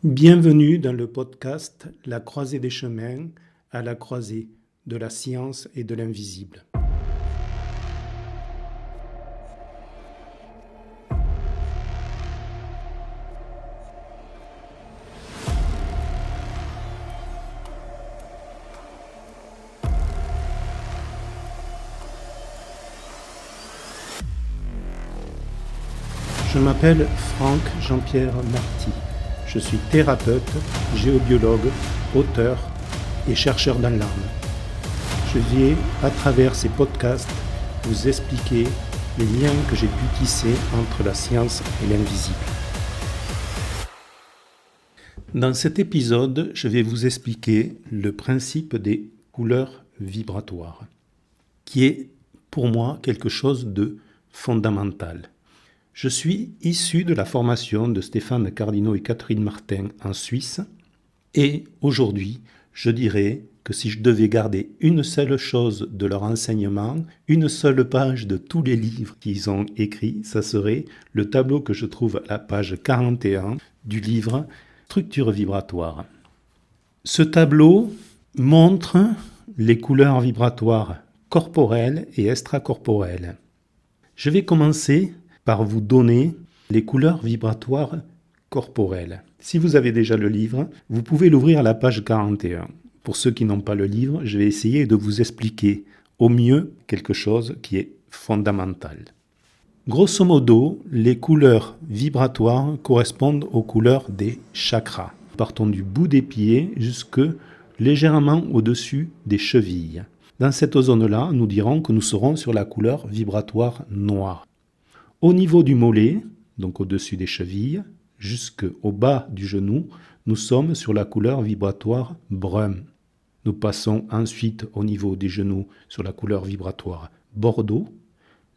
Bienvenue dans le podcast La croisée des chemins, à la croisée de la science et de l'invisible. Je m'appelle Franck Jean-Pierre Marty. Je suis thérapeute, géobiologue, auteur et chercheur dans l'âme. Je vais, à travers ces podcasts, vous expliquer les liens que j'ai pu tisser entre la science et l'invisible. Dans cet épisode, je vais vous expliquer le principe des couleurs vibratoires, qui est pour moi quelque chose de fondamental. Je suis issu de la formation de Stéphane Cardino et Catherine Martin en Suisse et aujourd'hui, je dirais que si je devais garder une seule chose de leur enseignement, une seule page de tous les livres qu'ils ont écrits, ça serait le tableau que je trouve à la page 41 du livre Structure vibratoire. Ce tableau montre les couleurs vibratoires corporelles et extracorporelles. Je vais commencer par vous donner les couleurs vibratoires corporelles. Si vous avez déjà le livre, vous pouvez l'ouvrir à la page 41. Pour ceux qui n'ont pas le livre, je vais essayer de vous expliquer au mieux quelque chose qui est fondamental. Grosso modo, les couleurs vibratoires correspondent aux couleurs des chakras. Partons du bout des pieds jusque légèrement au-dessus des chevilles. Dans cette zone-là, nous dirons que nous serons sur la couleur vibratoire noire. Au niveau du mollet, donc au-dessus des chevilles, jusqu'au bas du genou, nous sommes sur la couleur vibratoire brun. Nous passons ensuite au niveau des genoux sur la couleur vibratoire bordeaux.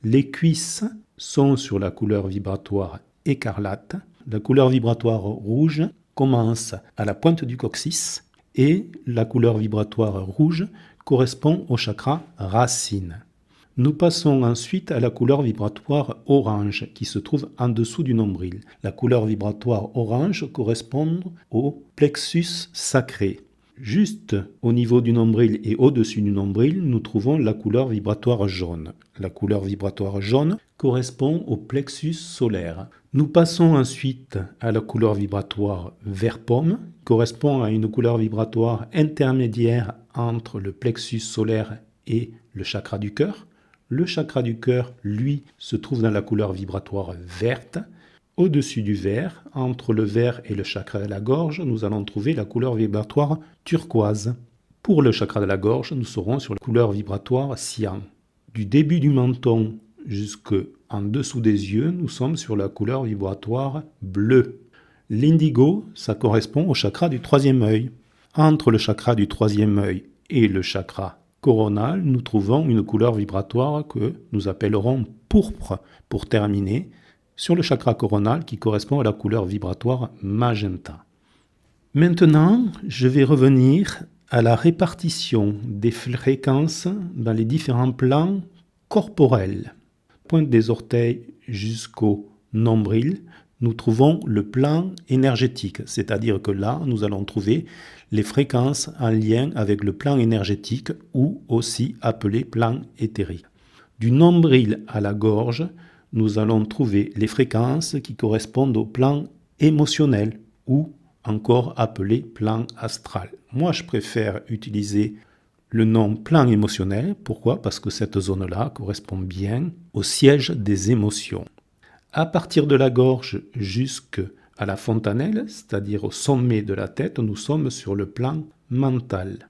Les cuisses sont sur la couleur vibratoire écarlate. La couleur vibratoire rouge commence à la pointe du coccyx et la couleur vibratoire rouge correspond au chakra racine. Nous passons ensuite à la couleur vibratoire orange qui se trouve en dessous du nombril. La couleur vibratoire orange correspond au plexus sacré. Juste au niveau du nombril et au-dessus du nombril, nous trouvons la couleur vibratoire jaune. La couleur vibratoire jaune correspond au plexus solaire. Nous passons ensuite à la couleur vibratoire vert pomme, qui correspond à une couleur vibratoire intermédiaire entre le plexus solaire et le chakra du cœur. Le chakra du cœur, lui, se trouve dans la couleur vibratoire verte. Au-dessus du vert, entre le vert et le chakra de la gorge, nous allons trouver la couleur vibratoire turquoise. Pour le chakra de la gorge, nous serons sur la couleur vibratoire cyan. Du début du menton jusqu'en dessous des yeux, nous sommes sur la couleur vibratoire bleue. L'indigo, ça correspond au chakra du troisième œil. Entre le chakra du troisième œil et le chakra coronal, nous trouvons une couleur vibratoire que nous appellerons pourpre pour terminer sur le chakra coronal qui correspond à la couleur vibratoire magenta. Maintenant, je vais revenir à la répartition des fréquences dans les différents plans corporels. Pointe des orteils jusqu'au nombril, nous trouvons le plan énergétique, c'est-à-dire que là, nous allons trouver les fréquences en lien avec le plan énergétique ou aussi appelé plan éthérique. Du nombril à la gorge, nous allons trouver les fréquences qui correspondent au plan émotionnel ou encore appelé plan astral. Moi, je préfère utiliser le nom plan émotionnel. Pourquoi ? Parce que cette zone-là correspond bien au siège des émotions. À partir de la gorge jusqu'à la fontanelle, c'est-à-dire au sommet de la tête, nous sommes sur le plan mental.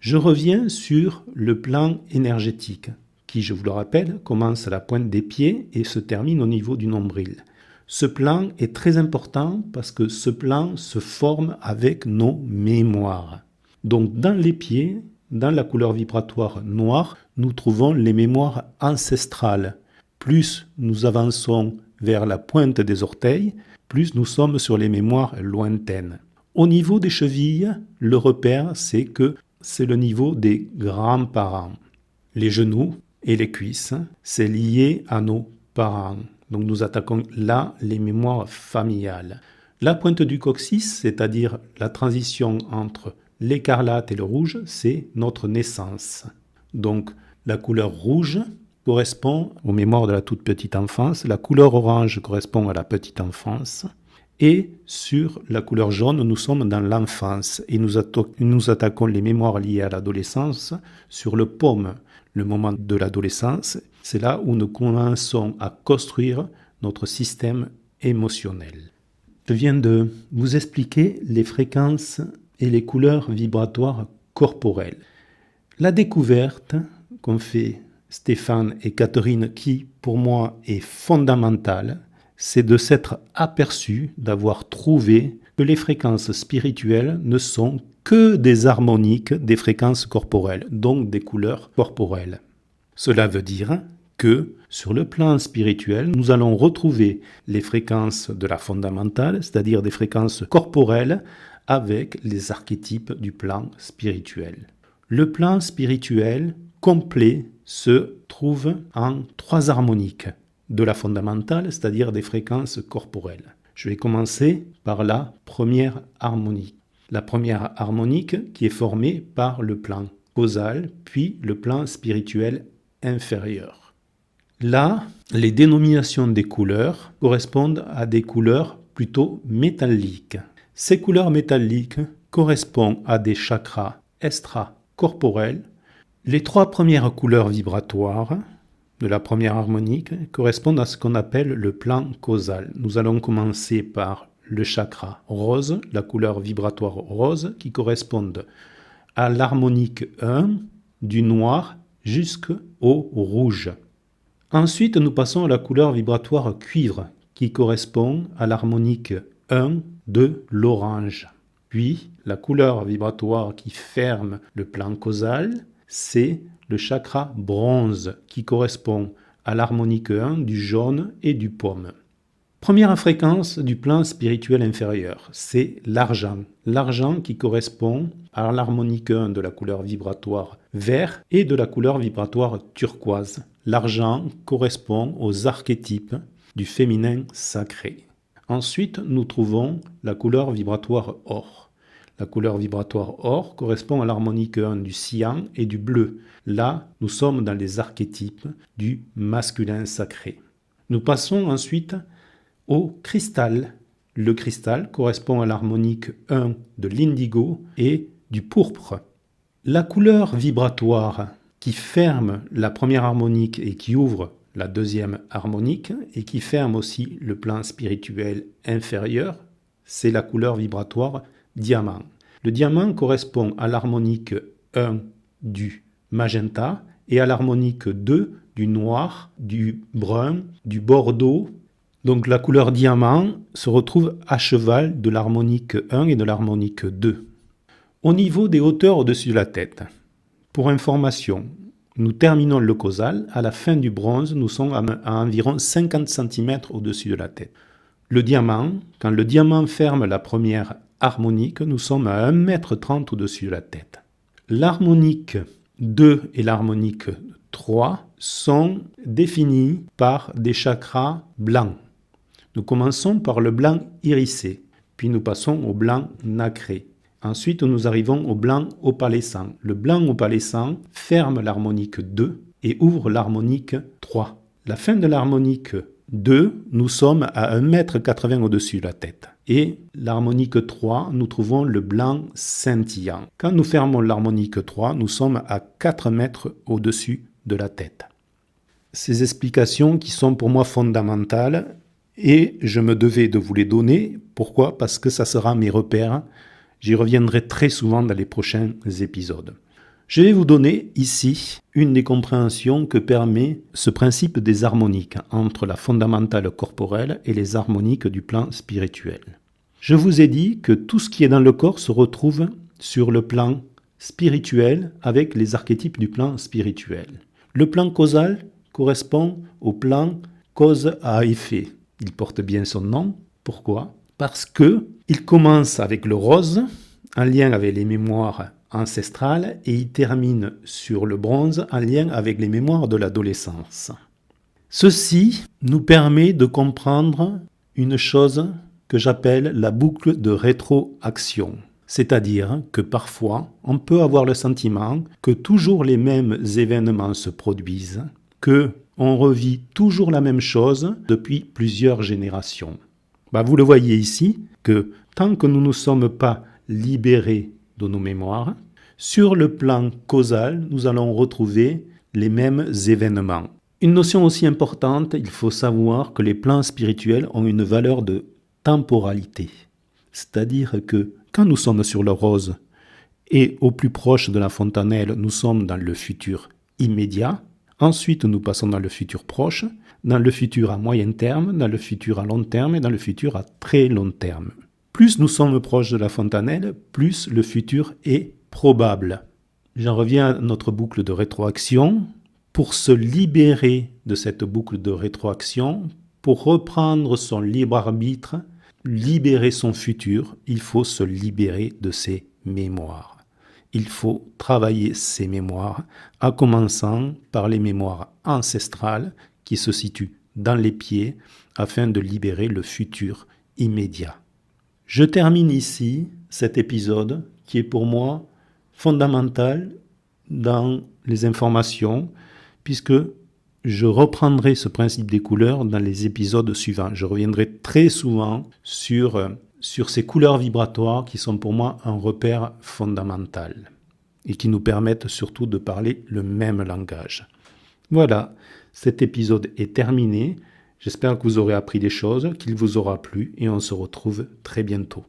Je reviens sur le plan énergétique, qui, je vous le rappelle, commence à la pointe des pieds et se termine au niveau du nombril. Ce plan est très important parce que ce plan se forme avec nos mémoires. Donc dans les pieds, dans la couleur vibratoire noire, nous trouvons les mémoires ancestrales. Plus nous avançons vers la pointe des orteils, plus nous sommes sur les mémoires lointaines. Au niveau des chevilles, le repère, c'est que c'est le niveau des grands-parents. Les genoux et les cuisses, c'est lié à nos parents. Donc nous attaquons là les mémoires familiales. La pointe du coccyx, c'est-à-dire la transition entre l'écarlate et le rouge, c'est notre naissance. Donc la couleur rouge correspond aux mémoires de la toute petite enfance, la couleur orange correspond à la petite enfance, et sur la couleur jaune, nous sommes dans l'enfance et nous attaquons les mémoires liées à l'adolescence sur le paume, le moment de l'adolescence. C'est là où nous commençons à construire notre système émotionnel. Je viens de vous expliquer les fréquences et les couleurs vibratoires corporelles. La découverte qu'ont fait Stéphane et Catherine, qui pour moi est fondamentale, c'est de s'être aperçu, d'avoir trouvé que les fréquences spirituelles ne sont que des harmoniques des fréquences corporelles, donc des couleurs corporelles. Cela veut dire que sur le plan spirituel, nous allons retrouver les fréquences de la fondamentale, c'est-à-dire des fréquences corporelles, avec les archétypes du plan spirituel. Le plan spirituel complet se trouve en 3 harmoniques de la fondamentale, c'est-à-dire des fréquences corporelles. Je vais commencer par la première harmonique. La première harmonique qui est formée par le plan causal, puis le plan spirituel inférieur. Là, les dénominations des couleurs correspondent à des couleurs plutôt métalliques. Ces couleurs métalliques correspondent à des chakras extracorporels. Les 3 premières couleurs vibratoires de la première harmonique correspondent à ce qu'on appelle le plan causal. Nous allons commencer par le chakra rose, la couleur vibratoire rose, qui correspond à l'harmonique 1, du noir jusqu'au rouge. Ensuite, nous passons à la couleur vibratoire cuivre, qui correspond à l'harmonique 1 de l'orange. Puis, la couleur vibratoire qui ferme le plan causal, c'est le chakra bronze, qui correspond à l'harmonique 1 du jaune et du paume. Première fréquence du plan spirituel inférieur, c'est l'argent. L'argent qui correspond à l'harmonique 1 de la couleur vibratoire vert et de la couleur vibratoire turquoise. L'argent correspond aux archétypes du féminin sacré. Ensuite, nous trouvons la couleur vibratoire or. La couleur vibratoire or correspond à l'harmonique 1 du cyan et du bleu. Là, nous sommes dans les archétypes du masculin sacré. Nous passons ensuite au cristal. Le cristal correspond à l'harmonique 1 de l'indigo et du pourpre. La couleur vibratoire qui ferme la première harmonique et qui ouvre la deuxième harmonique et qui ferme aussi le plan spirituel inférieur, c'est la couleur vibratoire diamant. Le diamant correspond à l'harmonique 1 du magenta et à l'harmonique 2 du noir, du brun, du bordeaux. Donc la couleur diamant se retrouve à cheval de l'harmonique 1 et de l'harmonique 2. Au niveau des hauteurs au-dessus de la tête, pour information, nous terminons le causal. À la fin du bronze, nous sommes à environ 50 cm au-dessus de la tête. Le diamant, quand le diamant ferme la première harmonique, nous sommes à 1,30 m au-dessus de la tête. L'harmonique 2 et l'harmonique 3 sont définis par des chakras blancs. Nous commençons par le blanc irisé, puis nous passons au blanc nacré. Ensuite, nous arrivons au blanc opalescent. Le blanc opalescent ferme l'harmonique 2 et ouvre l'harmonique 3. La fin de l'harmonique 2, nous sommes à 1,80 m au-dessus de la tête. Et l'harmonique 3, nous trouvons le blanc scintillant. Quand nous fermons l'harmonique 3, nous sommes à 4 mètres au-dessus de la tête. Ces explications qui sont pour moi fondamentales, et je me devais de vous les donner. Pourquoi ? Parce que ça sera mes repères. J'y reviendrai très souvent dans les prochains épisodes. Je vais vous donner ici une des compréhensions que permet ce principe des harmoniques entre la fondamentale corporelle et les harmoniques du plan spirituel. Je vous ai dit que tout ce qui est dans le corps se retrouve sur le plan spirituel avec les archétypes du plan spirituel. Le plan causal correspond au plan cause à effet. Il porte bien son nom. Pourquoi ? Parce qu'il commence avec le rose, en lien avec les mémoires ancestrales, et il termine sur le bronze, en lien avec les mémoires de l'adolescence. Ceci nous permet de comprendre une chose que j'appelle la boucle de rétroaction. C'est-à-dire que parfois, on peut avoir le sentiment que toujours les mêmes événements se produisent, que on revit toujours la même chose depuis plusieurs générations. Vous le voyez ici, que tant que nous ne sommes pas libérés de nos mémoires, sur le plan causal, nous allons retrouver les mêmes événements. Une notion aussi importante, il faut savoir que les plans spirituels ont une valeur de temporalité. C'est-à-dire que quand nous sommes sur le rose et au plus proche de la fontanelle, nous sommes dans le futur immédiat. Ensuite, nous passons dans le futur proche, dans le futur à moyen terme, dans le futur à long terme et dans le futur à très long terme. Plus nous sommes proches de la fontanelle, plus le futur est probable. J'en reviens à notre boucle de rétroaction. Pour se libérer de cette boucle de rétroaction, pour reprendre son libre arbitre, libérer son futur, il faut se libérer de ses mémoires. Il faut travailler ses mémoires, en commençant par les mémoires ancestrales qui se situent dans les pieds afin de libérer le futur immédiat. Je termine ici cet épisode qui est pour moi fondamental dans les informations puisque je reprendrai ce principe des couleurs dans les épisodes suivants. Je reviendrai très souvent sur ces couleurs vibratoires qui sont pour moi un repère fondamental et qui nous permettent surtout de parler le même langage. Voilà, cet épisode est terminé. J'espère que vous aurez appris des choses, qu'il vous aura plu et on se retrouve très bientôt.